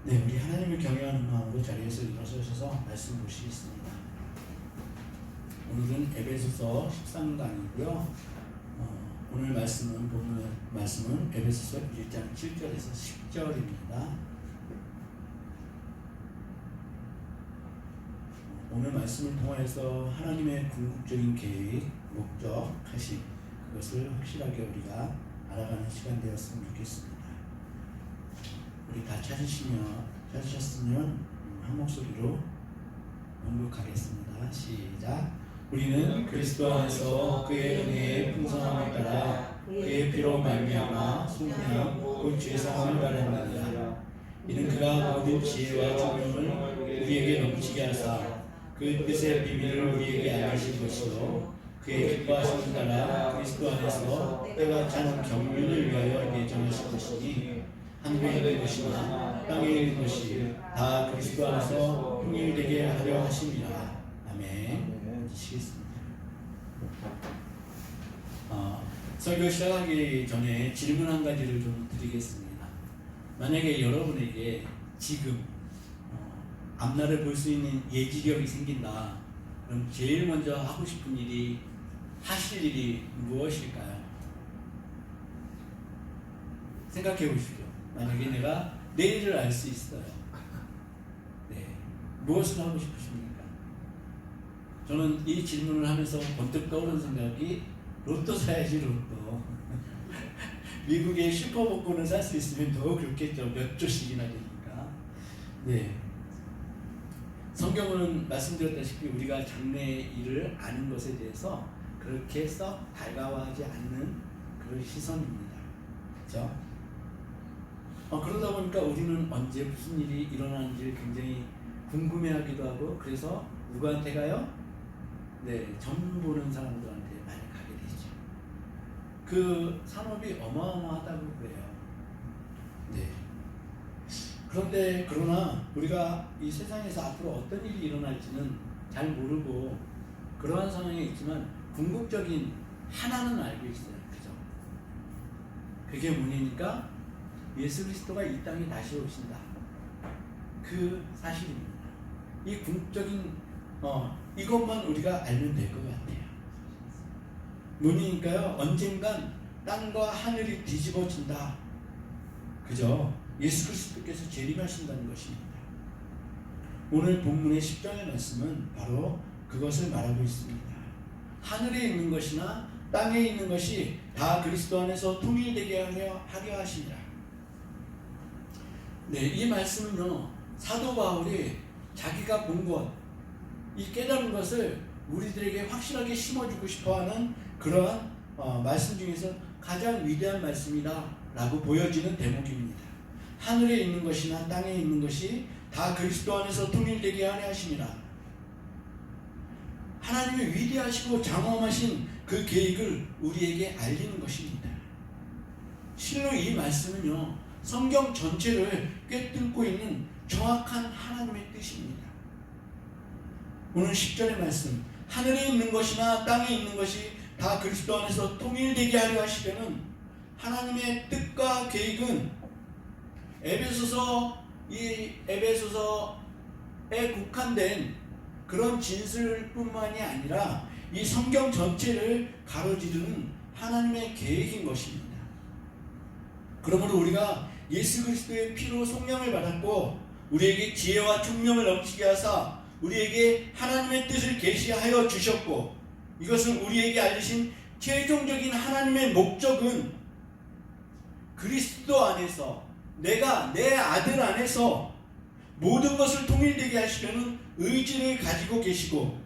네, 우리 하나님을 경외하는 마음으로 자리에서 일어서셔서 말씀 보시겠습니다. 오늘은 에베소서 13강이고요. 오늘 말씀은 본문 말씀은 에베소서 1장 7절에서 10절입니다. 오늘 말씀을 통해서 하나님의 궁극적인 계획, 목적, 하심 그것을 확실하게 우리가 알아가는 시간 되었으면 좋겠습니다. 우리 다 찾으셨으면 한 목소리로 연극하겠습니다. 시작. 우리는 그리스도 안에서 그의 은혜의 풍성함을 따라 그의 피로 말미암아 속량 곧 죄사함을 받았느니라. 이는 그가 모든 지혜와 총명을 우리에게 넘치게 하사 그 뜻의 비밀을 우리에게 알리신 것이요 그의 기뻐하심을 따라 그리스도 안에서 때가 찬 경륜을 위하여 예정하신 것이니 하늘에 있는 것이나 땅에 있는 것이 다 그리스도 안에서 통일되게 하려 하심이라. 아멘. 시겠습니다. 설교 시작하기 전에 질문 한 가지를 좀 드리겠습니다. 만약에 여러분에게 지금 앞날을 볼 수 있는 예지력이 생긴다. 그럼 제일 먼저 하고 싶은 일이, 하실 일이 무엇일까요? 생각해 보십시오. 만약에 내가 내일을 알 수 있어요. 네, 무엇을 하고 싶으십니까? 저는 이 질문을 하면서 번뜩 떠오른 생각이 로또 사야지, 로또. 미국의 슈퍼복권을 살 수 있으면 더 그렇겠죠. 몇 조씩이나 되니까. 네. 성경은 말씀드렸다시피 우리가 장래의 일을 아는 것에 대해서 그렇게 썩 달가워하지 않는 그런 시선입니다. 그렇죠? 그러다 보니까 우리는 언제 무슨 일이 일어나는지를 굉장히 궁금해하기도 하고, 그래서 누구한테 가요? 네, 점 보는 사람들한테 많이 가게 되죠. 그 산업이 어마어마하다고 그래요. 네. 그러나 우리가 이 세상에서 앞으로 어떤 일이 일어날지는 잘 모르고 그러한 상황에 있지만 궁극적인 하나는 알고 있어요. 그죠? 그게 뭐냐니까 예수 그리스도가 이 땅에 다시 오신다. 그 사실입니다. 이 궁극적인 이것만 우리가 알면 될 것 같아요. 뭐냐니까요, 언젠간 땅과 하늘이 뒤집어진다. 그죠? 예수 그리스도께서 재림하신다는 것입니다. 오늘 본문의 10절의 말씀은 바로 그것을 말하고 있습니다. 하늘에 있는 것이나 땅에 있는 것이 다 그리스도 안에서 통일되게 하려 하시니라. 네, 이 말씀은요, 사도 바울이 자기가 본 것, 이 깨달은 것을 우리들에게 확실하게 심어주고 싶어하는 그러한 말씀 중에서 가장 위대한 말씀이다라고 보여지는 대목입니다. 하늘에 있는 것이나 땅에 있는 것이 다 그리스도 안에서 통일되게 하려 하심이라. 하나님의 위대하시고 장엄하신 그 계획을 우리에게 알리는 것입니다. 실로 이 말씀은요, 성경 전체를 꿰뚫고 있는 정확한 하나님의 뜻입니다. 오늘 10절의 말씀, 하늘에 있는 것이나 땅에 있는 것이 다 그리스도 안에서 통일되게 하려 하시려는 하나님의 뜻과 계획은 에베소서에 국한된 그런 진술뿐만이 아니라 이 성경 전체를 가로지르는 하나님의 계획인 것입니다. 그러므로 우리가 예수 그리스도의 피로 속량을 받았고 우리에게 지혜와 총명을 넘치게 하사 우리에게 하나님의 뜻을 계시하여 주셨고, 이것을 우리에게 알리신 최종적인 하나님의 목적은 그리스도 안에서, 내가 내 아들 안에서 모든 것을 통일되게 하시려는 의지를 가지고 계시고,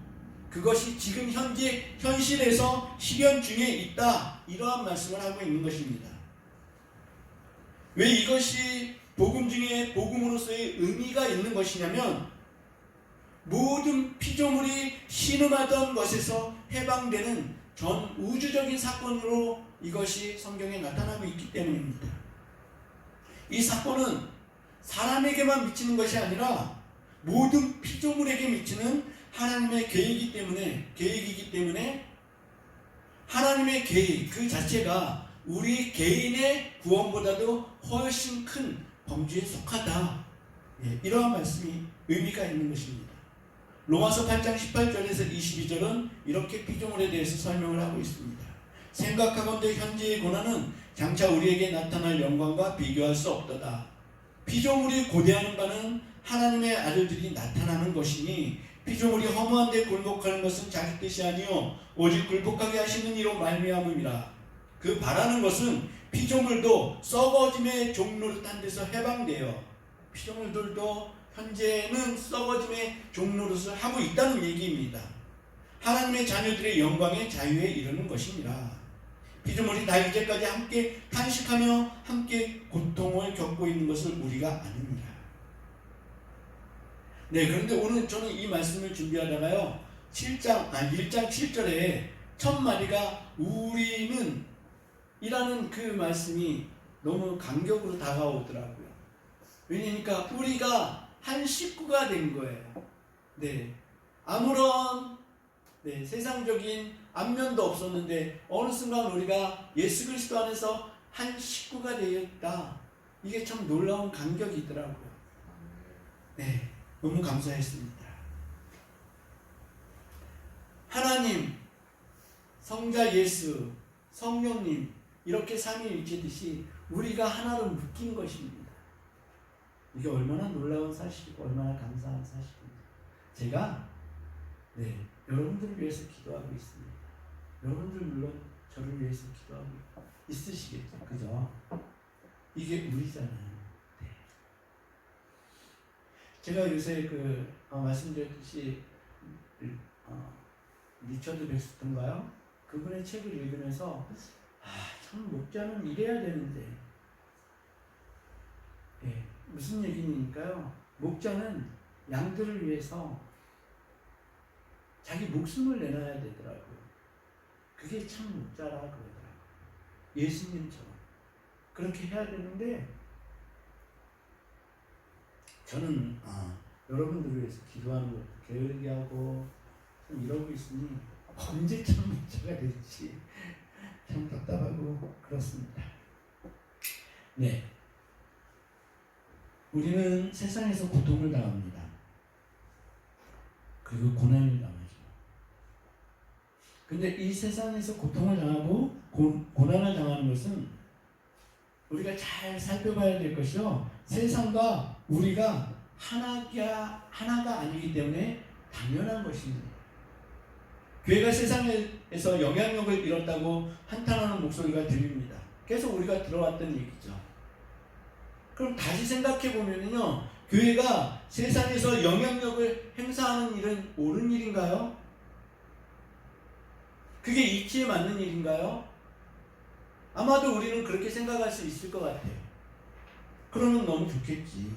그것이 지금 현재 현실에서 실현 중에 있다, 이러한 말씀을 하고 있는 것입니다. 왜 이것이 복음 중에 복음으로서의 의미가 있는 것이냐면, 모든 피조물이 신음하던 것에서 해방되는 전 우주적인 사건으로 이것이 성경에 나타나고 있기 때문입니다. 이 사건은 사람에게만 미치는 것이 아니라 모든 피조물에게 미치는 하나님의 계획이기 때문에 하나님의 계획 그 자체가 우리 개인의 구원보다도 훨씬 큰 범주에 속하다. 이러한 말씀이 의미가 있는 것입니다. 로마서 8장 18절에서 22절은 이렇게 피조물에 대해서 설명을 하고 있습니다. 생각하건대 현재의 고난은 장차 우리에게 나타날 영광과 비교할 수 없도다. 피조물이 고대하는 바는 하나님의 아들들이 나타나는 것이니 피조물이 허무한 데 굴복하는 것은 자기 뜻이 아니요 오직 굴복하게 하시는 이로 말미암음이라. 그 바라는 것은 피조물도 썩어짐의 종노릇한 데서 해방되어 피조물들도 현재는 썩어짐의 종노릇을 하고 있다는 얘기입니다. 하나님의 자녀들의 영광의 자유에 이르는 것입니다. 피조물이 다 이제까지 함께 탄식하며 함께 고통을 겪고 있는 것을 우리가 아닙니다. 그런데 오늘 저는 이 말씀을 준비하다가요 1장 7절에 첫 마디가 우리는 이라는 그 말씀이 너무 감격으로 다가오더라고요. 왜냐니까 우리가 한 식구가 된 거예요. 아무런 세상적인 안면도 없었는데 어느 순간 우리가 예수 그리스도 안에서 한 식구가 되었다. 이게 참 놀라운 감격이더라고요. 너무 감사했습니다. 하나님, 성자 예수, 성령님 이렇게 삼위일체듯이 우리가 하나로 묶인 것입니다. 이게 얼마나 놀라운 사실이고 얼마나 감사한 사실입니다. 제가 여러분들을 위해서 기도하고 있습니다. 여러분들 물론 저를 위해서 기도하고 있으시겠죠. 그죠? 이게 우리잖아요. 제가 요새 말씀드렸듯이 리처드 베스턴가요? 그분의 책을 읽으면서 참 목자는 이래야 되는데 무슨 얘기니까요? 목자는 양들을 위해서 자기 목숨을 내놔야 되더라고요. 그게 참 목자라 그러더라고요. 예수님처럼 그렇게 해야 되는데 저는 여러분들을 위해서 기도하는 것도 게으르게 하고 이러고 있으니 언제 참 목자가 될지 참 답답하고 그렇습니다. 우리는 세상에서 고통을 당합니다. 그리고 고난을 당하죠. 근데 이 세상에서 고통을 당하고 고난을 당하는 것은 우리가 잘 살펴봐야 될 것이요. 세상과 우리가 하나가 아니기 때문에 당연한 것입니다. 교회가 세상에서 영향력을 잃었다고 한탄하는 목소리가 들립니다. 계속 우리가 들어왔던 얘기죠. 그럼 다시 생각해 보면요, 교회가 세상에서 영향력을 행사하는 일은 옳은 일인가요? 그게 이치에 맞는 일인가요? 아마도 우리는 그렇게 생각할 수 있을 것 같아요. 그러면 너무 좋겠지.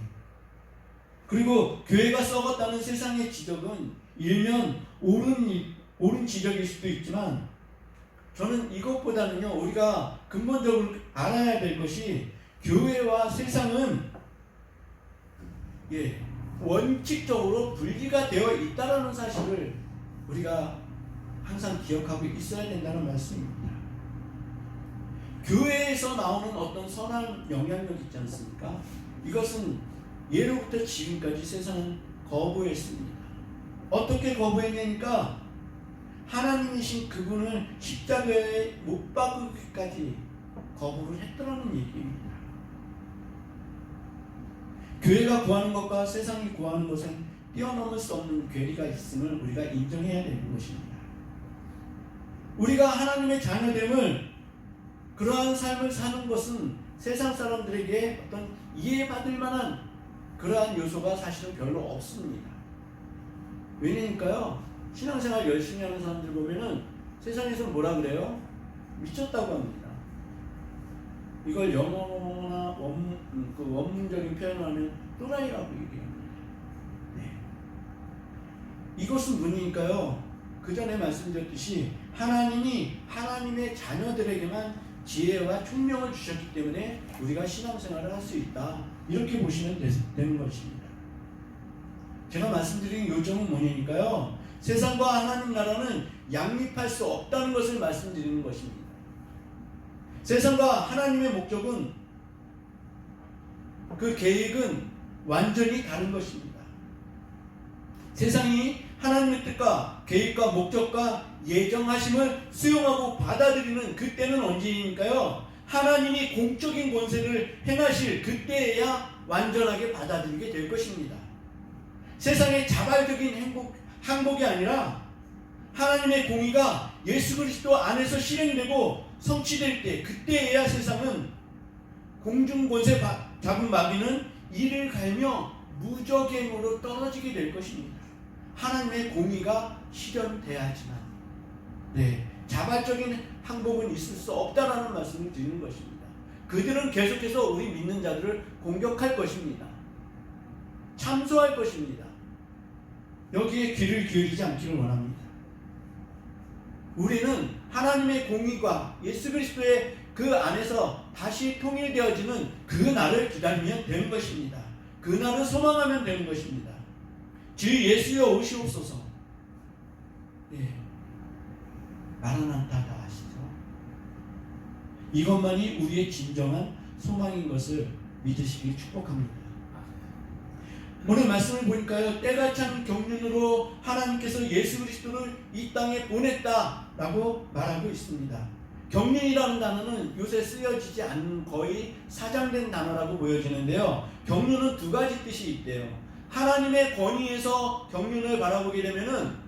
그리고 교회가 썩었다는 세상의 지적은 일면 옳은 지적일 수도 있지만 저는 이것보다는요, 우리가 근본적으로 알아야 될 것이 교회와 세상은 원칙적으로 분리가 되어 있다는 사실을 우리가 항상 기억하고 있어야 된다는 말씀입니다. 교회에서 나오는 어떤 선한 영향력 있지 않습니까? 이것은 예로부터 지금까지 세상은 거부했습니다. 어떻게 거부했냐니까 하나님이신 그분을 십자가에 못 박기까지 거부를 했더라는 얘기입니다. 교회가 구하는 것과 세상이 구하는 것은 뛰어넘을 수 없는 괴리가 있음을 우리가 인정해야 되는 것입니다. 우리가 하나님의 자녀됨을 그러한 삶을 사는 것은 세상 사람들에게 어떤 이해받을 만한 그러한 요소가 사실은 별로 없습니다. 왜냐니까요, 신앙생활 열심히 하는 사람들 보면은 세상에서 뭐라 그래요? 미쳤다고 합니다. 이걸 영어나 원문적인 표현을 하면 또라이라고 얘기합니다. 이것은 뭐니까요? 그 전에 말씀드렸듯이 하나님이 하나님의 자녀들에게만 지혜와 총명을 주셨기 때문에 우리가 신앙생활을 할 수 있다. 이렇게 보시면 되는 것입니다. 제가 말씀드린 요점은 뭐냐니까요? 세상과 하나님 나라는 양립할 수 없다는 것을 말씀드리는 것입니다. 세상과 하나님의 목적은 그 계획은 완전히 다른 것입니다. 세상이 하나님의 뜻과 계획과 목적과 예정하심을 수용하고 받아들이는 그때는 언제니까요? 하나님이 공적인 권세를 행하실 그때에야 완전하게 받아들이게 될 것입니다. 세상의 자발적인 항복이 아니라 하나님의 공의가 예수 그리스도 안에서 실행되고 성취될 때, 그때에야 세상은 공중 권세 잡은 마귀는 이를 갈며 무적행으로 떨어지게 될 것입니다. 하나님의 공의가 실현돼야지만 자발적인 항복은 있을 수 없다라는 말씀을 드리는 것입니다. 그들은 계속해서 우리 믿는 자들을 공격할 것입니다. 참소할 것입니다. 여기에 귀를 기울이지 않기를 원합니다. 우리는 하나님의 공의가 예수 그리스도의 그 안에서 다시 통일되어지는 그 날을 기다리면 되는 것입니다. 그 날을 소망하면 되는 것입니다. 주 예수여 오시옵소서. 마라나타다 하시죠. 이것만이 우리의 진정한 소망인 것을 믿으시길 축복합니다. 오늘 말씀을 보니까요, 때가 찬 경륜으로 하나님께서 예수 그리스도를 이 땅에 보냈다라고 말하고 있습니다. 경륜이라는 단어는 요새 쓰여지지 않는 거의 사장된 단어라고 보여지는데요, 경륜은 두 가지 뜻이 있대요. 하나님의 권위에서 경륜을 바라보게 되면은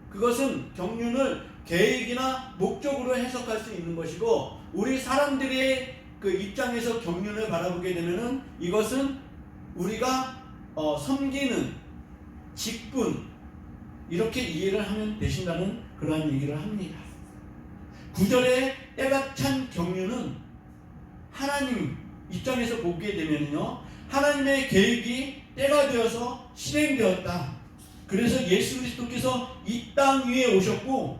그것은 경륜을 계획이나 목적으로 해석할 수 있는 것이고, 우리 사람들의 그 입장에서 경륜을 바라보게 되면은 이것은 우리가 섬기는 직분, 이렇게 이해를 하면 되신다는 그러한 얘기를 합니다. 9절에 때가 찬 경륜은 하나님 입장에서 보게 되면요, 하나님의 계획이 때가 되어서 실행되었다. 그래서 예수 그리스도께서 이 땅 위에 오셨고,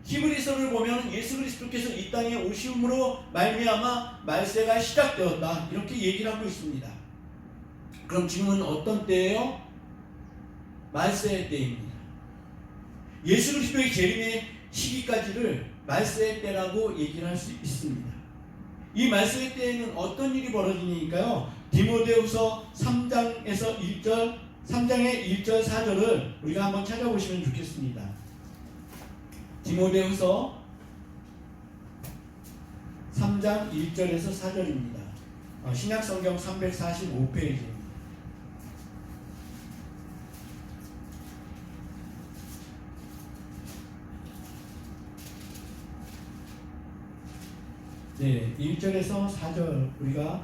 히브리서를 보면 예수 그리스도께서 이 땅에 오심으로 말미암아 말세가 시작되었다, 이렇게 얘기를 하고 있습니다. 그럼 지금은 어떤 때예요? 말세의 때입니다. 예수 그리스도의 재림의 시기까지를 말세의 때라고 얘기를 할 수 있습니다. 이 말세의 때에는 어떤 일이 벌어지니까요, 디모데후서 3장에서 1절, 3장의 1절 4절을 우리가 한번 찾아보시면 좋겠습니다. 디모데후서 3장 1절에서 4절입니다. 신약성경 345페이지입니다. 네, 1절에서 4절 우리가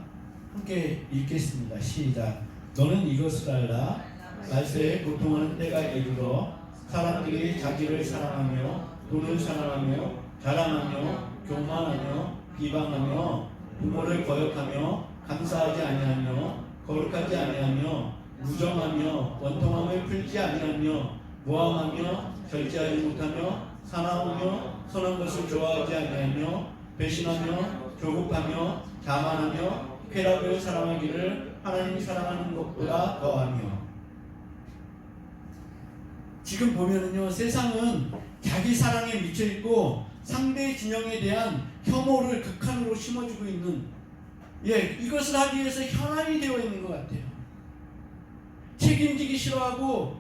함께 읽겠습니다. 시작. 너는 이것을 알라. 말세에 고통하는 때가 이르러 사람들이 자기를 사랑하며 돈을 사랑하며 자랑하며 교만하며 비방하며 부모를 거역하며 감사하지 아니하며 거룩하지 아니하며 무정하며 원통함을 풀지 아니하며 모함하며 절제하지 못하며 사나우며 선한 것을 좋아하지 아니하며 배신하며 조급하며 자만하며 쾌락을 사랑하기를 하나님이 사랑하는 것보다 더하며. 지금 보면은요, 세상은 자기 사랑에 미쳐있고 상대의 진영에 대한 혐오를 극한으로 심어주고 있는, 이것을 하기 위해서 현안이 되어 있는 것 같아요. 책임지기 싫어하고,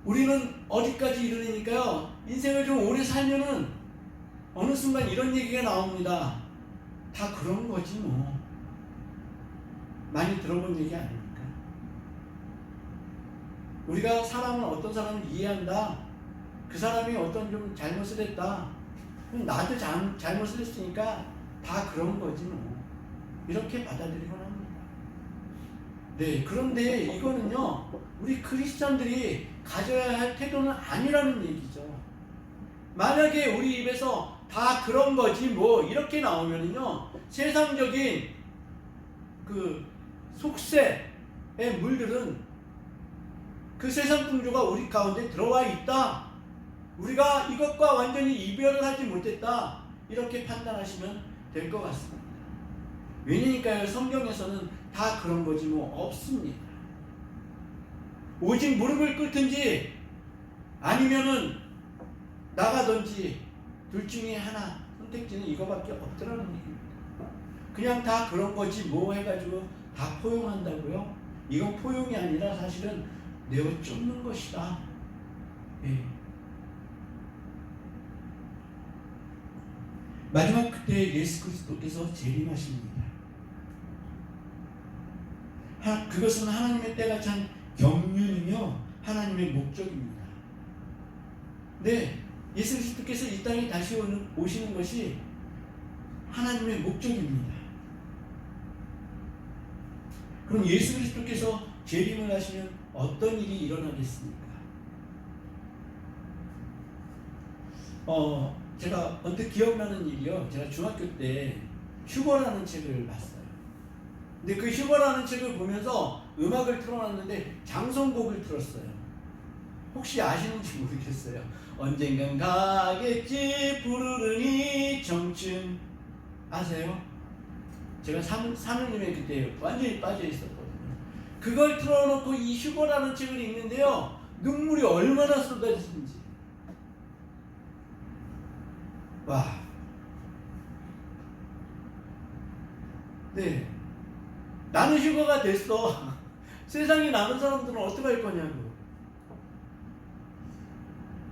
우리는 어디까지 이르니까요, 인생을 좀 오래 살면은 어느 순간 이런 얘기가 나옵니다. 다 그런 거지 뭐. 많이 들어본 얘기 아닙니까? 우리가 사람은 어떤 사람을 이해한다. 그 사람이 어떤 좀 잘못을 했다. 나도 잘못을 했으니까 다 그런 거지 뭐. 이렇게 받아들이곤 합니다. 네, 그런데 이거는요, 우리 크리스찬들이 가져야 할 태도는 아니라는 얘기죠. 만약에 우리 입에서 다 그런 거지 뭐 이렇게 나오면은요, 세상적인 그 속세의 물들은 그 세상 풍조가 우리 가운데 들어와 있다, 우리가 이것과 완전히 이별을 하지 못했다, 이렇게 판단하시면 될 것 같습니다. 왜냐니까요, 성경에서는 다 그런 거지 뭐 없습니다. 오직 무릎을 꿇든지 아니면은 나가든지 둘 중에 하나, 선택지는 이거밖에 없더라는 얘기입니다. 그냥 다 그런 거지 뭐 해가지고 다 포용한다고요? 이건 포용이 아니라 사실은 내어 쫓는 것이다. 예. 마지막 그때 예수 그리스도께서 재림하십니다. 그것은 하나님의 때가 찬 경륜이며 하나님의 목적입니다. 네, 예수 그리스도께서 이 땅에 다시 오시는 것이 하나님의 목적입니다. 그럼 예수 그리스도께서 재림을 하시면 어떤 일이 일어나겠습니까? 제가 언뜻 기억나는 일이요. 제가 중학교 때 휴거라는 책을 봤어요. 근데 그 휴거라는 책을 보면서 음악을 틀어놨는데 장성곡을 틀었어요. 혹시 아시는지 모르겠어요. 언젠간 가겠지 부르르니 청춘. 아세요? 제가 사모님의 그때 완전히 빠져 있었거든요. 그걸 틀어놓고 이 휴거라는 책을 읽는데요, 눈물이 얼마나 쏟아지는지. 와. 네. 나는 휴거가 됐어. 세상에 남은 사람들은 어떻게 할 거냐고.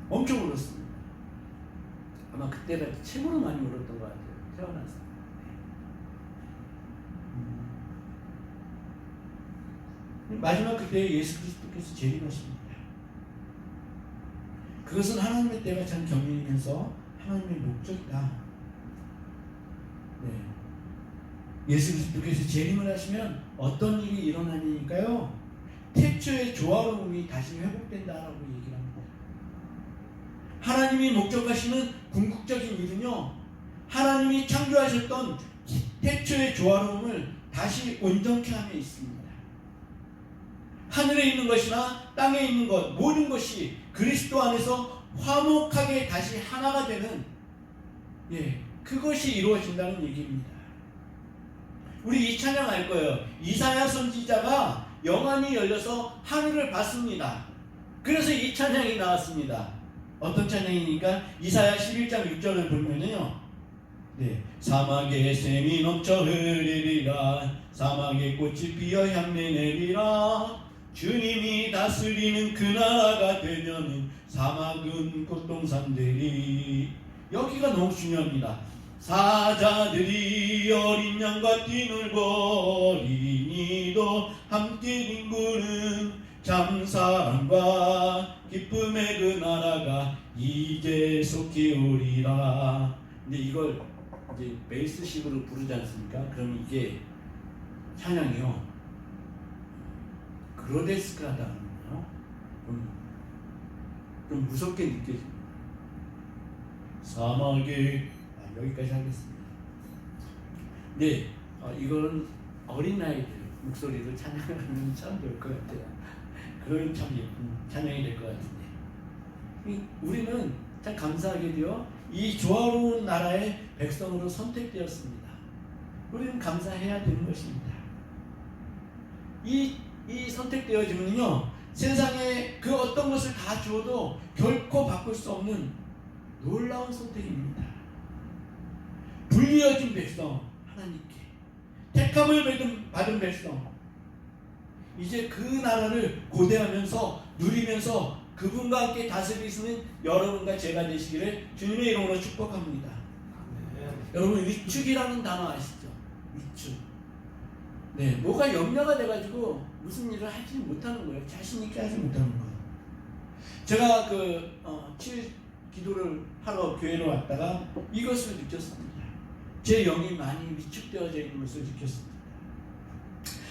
엄청 울었습니다. 아마 그때가 최고로 많이 울었던 것 같아요. 태어나서. 마지막 그때 예수 그리스도께서 재림하십니다. 그것은 하나님의 때가 참 경륜이면서 하나님의 목적이다. 네. 예수 그리스도께서 재림을 하시면 어떤 일이 일어나니까요, 태초의 조화로움이 다시 회복된다라고 얘기를 합니다. 하나님이 목적하시는 궁극적인 일은요, 하나님이 창조하셨던 태초의 조화로움을 다시 온전케 함에 있습니다. 하늘에 있는 것이나 땅에 있는 것, 모든 것이 그리스도 안에서 화목하게 다시 하나가 되는, 그것이 이루어진다는 얘기입니다. 우리 이 찬양 알 거예요. 이사야 선지자가 영안이 열려서 하늘을 봤습니다. 그래서 이 찬양이 나왔습니다. 어떤 찬양이니까 이사야 11장 6절을 보면요, 사막에 샘이 넘쳐 흐르리라, 사막에 꽃이 피어 향내 내리라, 주님이 다스리는 그 나라가 되면은 사막은 꽃동산 되리. 여기가 너무 중요합니다. 사자들이 어린 양과 뛰놀고 어린이도 함께 뒹구는 참사랑과 기쁨의 그 나라가 이제 속히 오리라. 근데 이걸 이제 베이스식으로 부르지 않습니까? 그럼 이게 찬양이요, 그로데스크하다는 거예요. 좀 무섭게 느껴집니다. 사막에 여기까지 하겠습니다. 네, 이거는 어린아이들 목소리로 찬양하면 참 좋을 것 같아요. 그런 참 예쁜 찬양이 될 것 같은데, 우리는 참 감사하게도요, 이 조화로운 나라의 백성으로 선택되었습니다. 우리는 감사해야 되는 것입니다. 이 선택되어지면요, 세상에 그 어떤 것을 다 주어도 결코 바꿀 수 없는 놀라운 선택입니다. 불리어진 백성, 하나님께 택함을 받은 백성, 이제 그 나라를 고대하면서 누리면서 그분과 함께 다스리시는 여러분과 제가 되시기를 주님의 이름으로 축복합니다. 여러분, 위축이라는 단어 아시죠? 위축. 뭐가 염려가 돼가지고 무슨 일을 하지 못하는 거예요. 자신 있게 하지 못하는 거예요. 제가 7일 기도를 하러 교회로 왔다가 이것을 느꼈습니다. 제 영이 많이 위축되어져 있는 것을 느꼈습니다.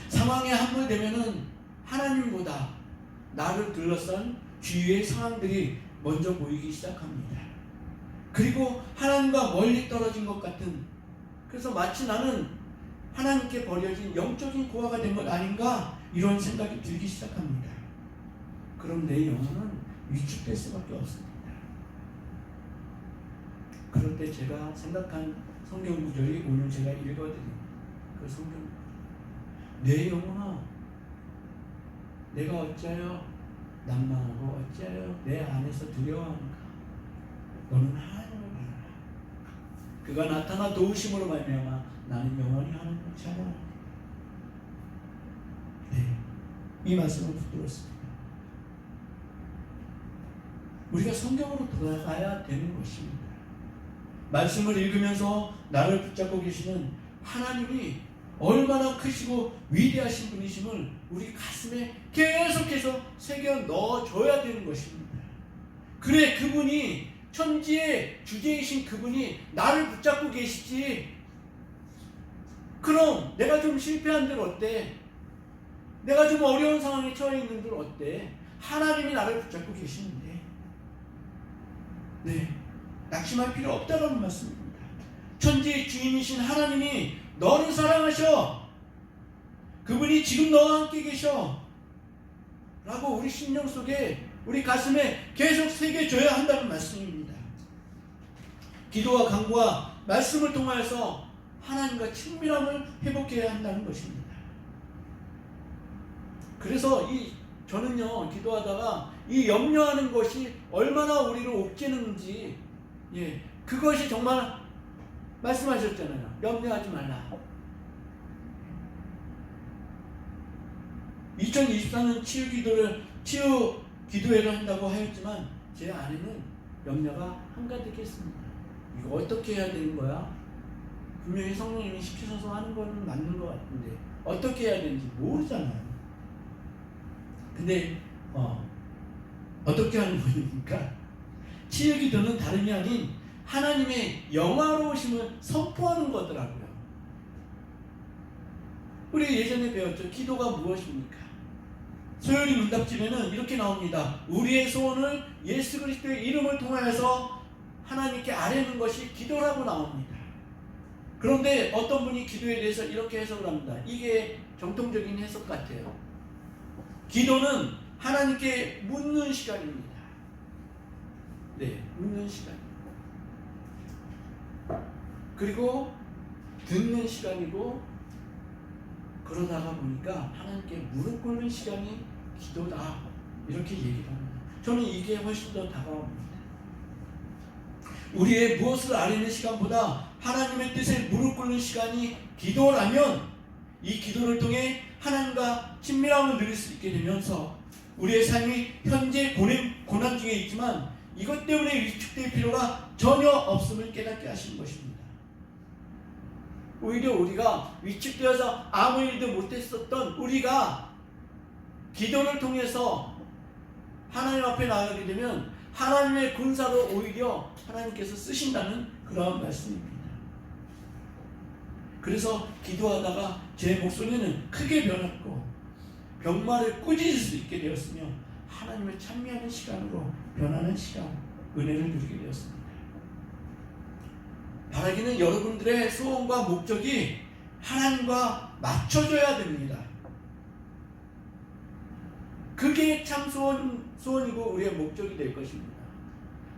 상황에 함몰되면은 하나님보다 나를 둘러싼 주위의 상황들이 먼저 보이기 시작합니다. 그리고 하나님과 멀리 떨어진 것 같은, 그래서 마치 나는 하나님께 버려진 영적인 고아가 된 것 아닌가, 이런 생각이 들기 시작합니다. 그럼 내 영혼은 위축될 수밖에 없습니다. 그럴 때 제가 생각한 성경 구절이 오늘 제가 읽어드린 그 성경, 내 영혼아, 내가 어찌하여 낭만하고 어찌하여 내 안에서 두려워하는가? 너는 하나님을 바라라. 그가 나타나 도우심으로 말미암아 나는 영원히 하나님을 찬양하리라. 이 말씀을 붙들었습니다. 우리가 성경으로 돌아가야 되는 것입니다. 말씀을 읽으면서 나를 붙잡고 계시는 하나님이 얼마나 크시고 위대하신 분이심을 우리 가슴에 계속해서 새겨 넣어줘야 되는 것입니다. 그래, 그분이 천지의 주제이신 그분이 나를 붙잡고 계시지. 그럼 내가 좀 실패한 들 어때? 내가 좀 어려운 상황에 처해 있는 들 어때? 하나님이 나를 붙잡고 계시는데, 네, 낙심할 필요 없다는 말씀입니다. 천지의 주인이신 하나님이 너를 사랑하셔. 그분이 지금 너와 함께 계셔. 라고 우리 심령 속에, 우리 가슴에 계속 새겨줘야 한다는 말씀입니다. 기도와 간구와 말씀을 통하여서 하나님과 친밀함을 회복해야 한다는 것입니다. 그래서 저는요, 기도하다가 이 염려하는 것이 얼마나 우리를 옥죄는지, 그것이 정말 말씀하셨잖아요. 염려하지 말라. 2024년 치유 기도회를 한다고 하였지만 제 안에는 염려가 한가득했습니다. 이거 어떻게 해야 되는 거야? 분명히 성령님이 시키셔서 하는 거는 맞는 것 같은데 어떻게 해야 되는지 모르잖아요. 근데 어떻게 하는 거니까 치유 기도는 다름이 아닌 하나님의 영화로우심을 선포하는 거더라고요. 우리 예전에 배웠죠. 기도가 무엇입니까? 소요리 문답집에는 이렇게 나옵니다. 우리의 소원을 예수 그리스도의 이름을 통하여서 하나님께 아뢰는 것이 기도라고 나옵니다. 그런데 어떤 분이 기도에 대해서 이렇게 해석을 합니다. 이게 정통적인 해석 같아요. 기도는 하나님께 묻는 시간입니다. 네, 묻는 시간입니다. 그리고 듣는 시간이고, 그러다가 보니까 하나님께 무릎 꿇는 시간이 기도다, 이렇게 얘기를 합니다. 저는 이게 훨씬 더 다가옵니다. 우리의 무엇을 아뢰는 시간보다 하나님의 뜻에 무릎 꿇는 시간이 기도라면, 이 기도를 통해 하나님과 친밀함을 누릴 수 있게 되면서 우리의 삶이 현재 고난 중에 있지만 이것 때문에 위축될 필요가 전혀 없음을 깨닫게 하시는 것입니다. 오히려 우리가 위축되어서 아무 일도 못했었던 우리가 기도를 통해서 하나님 앞에 나가게 되면 하나님의 군사로 오히려 하나님께서 쓰신다는 그러한 말씀입니다. 그래서 기도하다가 제 목소리는 크게 변했고 병마를 꾸짖을 수 있게 되었으며 하나님을 찬미하는 시간으로 변하는 시간, 은혜를 누리게 되었습니다. 바라기는 여러분들의 소원과 목적이 하나님과 맞춰져야 됩니다. 그게 참 소원이고 우리의 목적이 될 것입니다.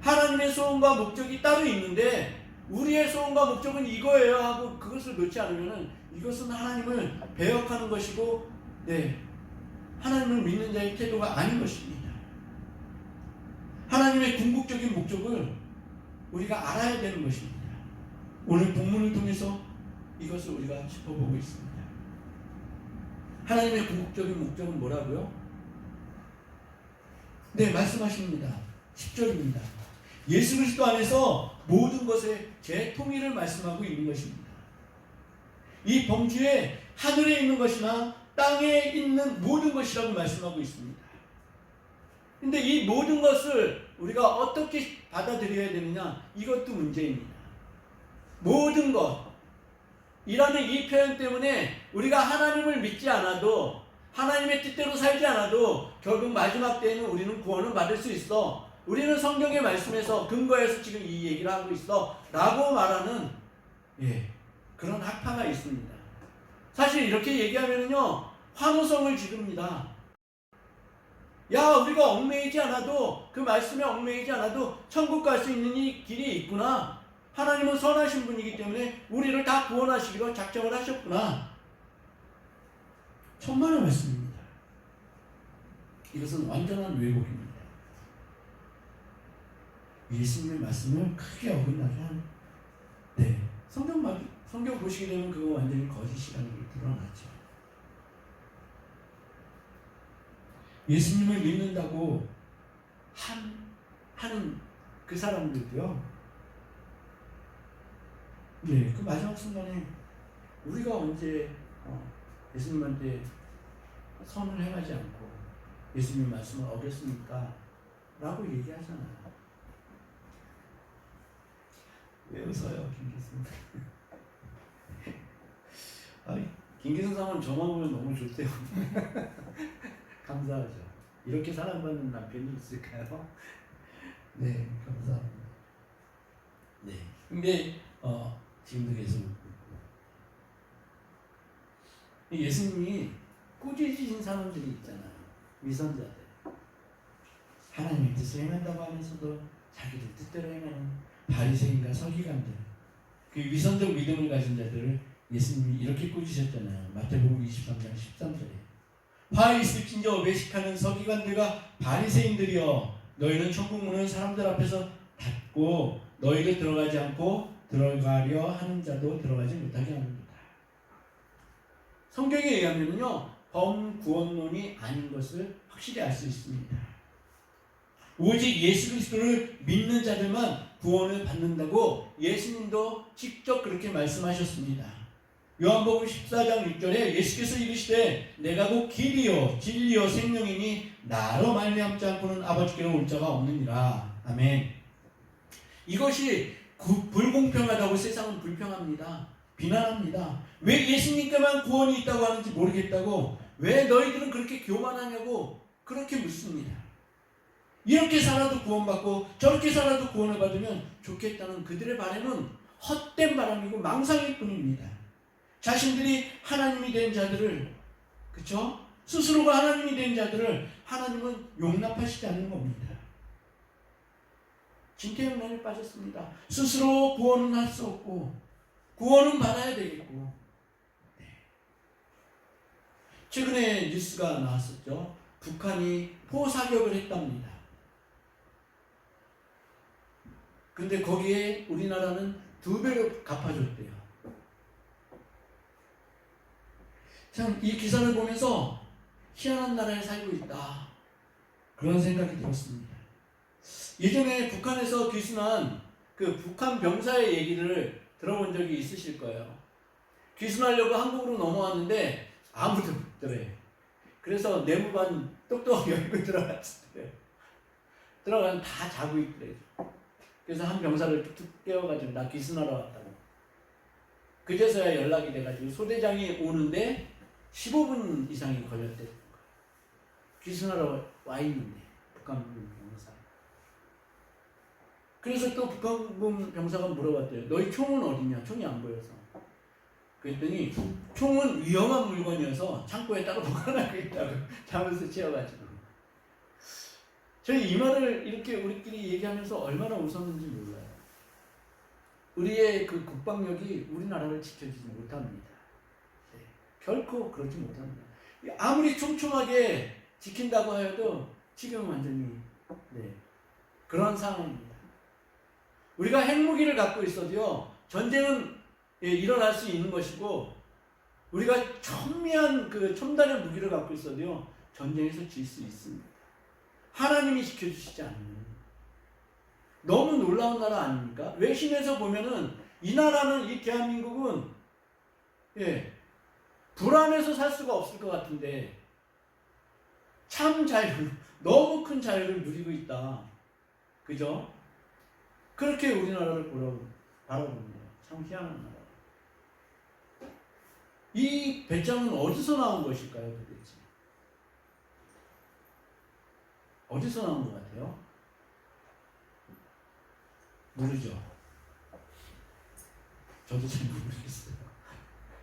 하나님의 소원과 목적이 따로 있는데 우리의 소원과 목적은 이거예요 하고 그것을 놓지 않으면 이것은 하나님을 배역하는 것이고, 하나님을 믿는 자의 태도가 아닌 것입니다. 하나님의 궁극적인 목적을 우리가 알아야 되는 것입니다. 오늘 본문을 통해서 이것을 우리가 짚어보고 있습니다. 하나님의 궁극적인 목적은 뭐라고요? 말씀하십니다. 10절입니다. 예수 그리스도 안에서 모든 것의 재통일을 말씀하고 있는 것입니다. 이 범주에 하늘에 있는 것이나 땅에 있는 모든 것이라고 말씀하고 있습니다. 근데 이 모든 것을 우리가 어떻게 받아들여야 되느냐, 이것도 문제입니다. 모든 것이라는 이 표현 때문에 우리가 하나님을 믿지 않아도, 하나님의 뜻대로 살지 않아도 결국 마지막 때에는 우리는 구원을 받을 수 있어, 우리는 성경의 말씀에서 근거해서 지금 이 얘기를 하고 있어 라고 말하는 그런 학파가 있습니다. 사실 이렇게 얘기하면요 환호성을 지릅니다. 야, 우리가 얽매이지 않아도, 그 말씀에 얽매이지 않아도 천국 갈 수 있는 이 길이 있구나. 하나님은 선하신 분이기 때문에 우리를 다 구원하시기로 작정을 하셨구나. 천만의 말씀입니다. 이것은 완전한 왜곡입니다. 예수님의 말씀을 크게 어긋나게 한, 성경 보시게 되면 그거 완전히 거짓이라는 게 드러나죠. 예수님을 믿는다고 하는 그 사람들도요. 네, 그 마지막 순간에 우리가 언제 예수님한테 선을 행하지 않고 예수님 말씀을 어겼습니까? 라고 얘기하잖아요. 왜 웃어요, 김기순? 김기순 사모님 저만 보면 너무 좋대요. 감사하죠. 이렇게 사랑받는 남편이 있을까요? 네, 감사합니다. 네, 근데 지금도 계속 웃고 있고. 예수님이 꾸짖으신 사람들이 있잖아요. 위선자들. 하나님의 뜻을 행한다고 하면서도 자기들 뜻대로 행하는 바리새인과 서기관들, 그 위선적 믿음을 가진 자들을 예수님이 이렇게 꾸짖으셨잖아요. 마태복음 23장 13절에 화 있을진저 외식하는 서기관들과 바리새인들이여, 너희는 천국 문을 사람들 앞에서 닫고 너희를 들어가지 않고 들어가려 하는 자도 들어가지 못하게 하는도다. 성경에 의하면요, 범구원론이 아닌 것을 확실히 알 수 있습니다. 오직 예수 그리스도를 믿는 자들만 구원을 받는다고 예수님도 직접 그렇게 말씀하셨습니다. 요한복음 14장 6절에 예수께서 이르시되 내가 곧 길이요 진리요 생명이니 나로 말미암지 않고는 아버지께로 올 자가 없느니라. 아멘. 이것이 불공평하다고 세상은 불평합니다. 비난합니다. 왜 예수님께만 구원이 있다고 하는지 모르겠다고, 왜 너희들은 그렇게 교만하냐고 그렇게 묻습니다. 이렇게 살아도 구원받고 저렇게 살아도 구원을 받으면 좋겠다는 그들의 바람은 헛된 바람이고 망상일 뿐입니다. 자신들이 하나님이 된 자들을, 그쵸? 스스로가 하나님이 된 자들을 하나님은 용납하시지 않는 겁니다. 진퇴양난에 빠졌습니다. 스스로 구원은 할 수 없고 구원은 받아야 되겠고. 네. 최근에 뉴스가 나왔었죠. 북한이 포사격을 했답니다. 근데 거기에 우리나라는 2배로 갚아줬대요. 참, 이 기사를 보면서 희한한 나라에 살고 있다, 그런 생각이 들었습니다. 예전에 북한에서 귀순한 그 북한 병사의 얘기를 들어본 적이 있으실 거예요. 귀순하려고 한국으로 넘어왔는데 아무도 없더래. 그래서 내무반 똑똑하게 열고 들어갔어요. 들어가면 다 자고 있더래. 그래서 한 병사를 툭툭 깨워가지고 나 귀순하러 왔다고. 그제서야 연락이 돼가지고 소대장이 오는데 15분 이상이 걸렸대. 귀순하러 와 있는데, 북한군 병사. 그래서 또 북한군 병사가 물어봤대요. 너희 총은 어디냐? 총이 안 보여서. 그랬더니 총은 위험한 물건이어서 창고에 따로 보관하고 있다고 자면서 치워가지고. 저희 이 말을 이렇게 우리끼리 얘기하면서 얼마나 웃었는지 몰라요. 우리의 그 국방력이 우리나라를 지켜주지 못합니다. 네, 결코 그렇지 못합니다. 아무리 촘촘하게 지킨다고 해도 지금 완전히 그런 상황입니다. 우리가 핵무기를 갖고 있어도요, 전쟁은 일어날 수 있는 것이고, 우리가 첨예한 그 첨단의 무기를 갖고 있어도요, 전쟁에서 질 수 있습니다. 하나님이 지켜주시지 않으면. 너무 놀라운 나라 아닙니까? 외신에서 보면은 이 나라는, 이 대한민국은 불안해서 살 수가 없을 것 같은데 참 자유, 너무 큰 자유를 누리고 있다. 그죠? 그렇게 우리나라를 바라봅니다. 참 희한한 나라. 이 배짱은 어디서 나온 것일까요, 도대체? 어디서 나온 것 같아요? 모르죠. 저도 잘 모르겠어요.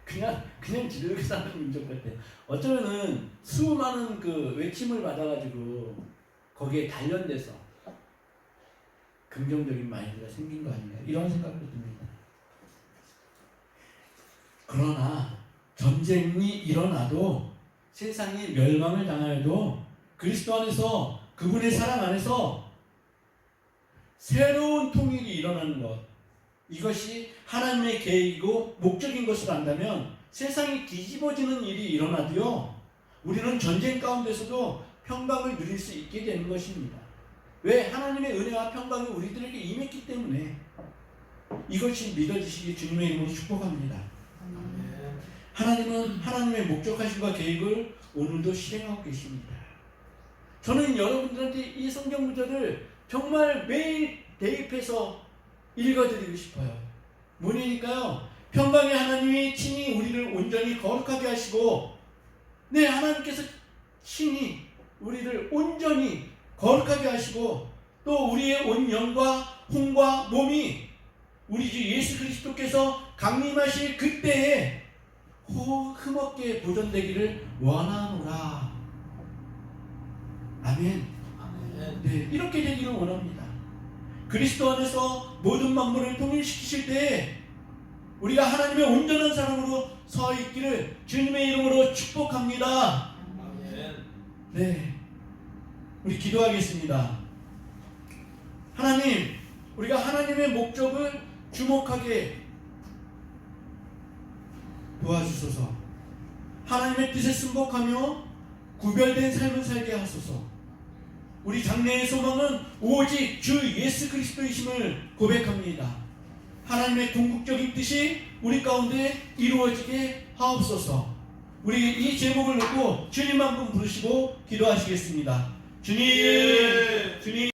그냥 지르게 사는 민족 같아요. 어쩌면은 수많은 그 외침을 받아가지고 거기에 단련돼서 긍정적인 마인드가 생긴 거 아닌가, 이런 생각도 듭니다. 그러나 전쟁이 일어나도, 세상이 멸망을 당하여도 그리스도 안에서, 그분의 사랑 안에서 새로운 통일이 일어나는 것, 이것이 하나님의 계획이고 목적인 것을 안다면 세상이 뒤집어지는 일이 일어나도요, 우리는 전쟁 가운데서도 평강을 누릴 수 있게 되는 것입니다. 왜? 하나님의 은혜와 평강이 우리들에게 임했기 때문에. 이것이 믿어지시기 주님의 이름으로 축복합니다. 하나님은 하나님의 목적하심과 계획을 오늘도 실행하고 계십니다. 저는 여러분들한테 이 성경 구절을 정말 매일 대입해서 읽어드리고 싶어요. 뭐냐니까요? 평강의 하나님이 친히 우리를 온전히 거룩하게 하시고, 네, 하나님께서 친히 우리를 온전히 거룩하게 하시고, 또 우리의 온 영과 혼과 몸이 우리 주 예수 그리스도께서 강림하실 그때에 흠없게 보존되기를 원하노라. 아멘. 네, 이렇게 되기를 원합니다. 그리스도 안에서 모든 만물을 통일시키실 때에 우리가 하나님의 온전한 사랑으로 서 있기를 주님의 이름으로 축복합니다. 네, 우리 기도하겠습니다. 하나님, 우리가 하나님의 목적을 주목하게 도와주소서. 하나님의 뜻에 순복하며 구별된 삶을 살게 하소서. 우리 장래의 소망은 오직 주 예수 그리스도이심을 고백합니다. 하나님의 궁극적인 뜻이 우리 가운데 이루어지게 하옵소서. 우리 이 제목을 놓고 주님 한 분 부르시고 기도하시겠습니다. 주님, 주님.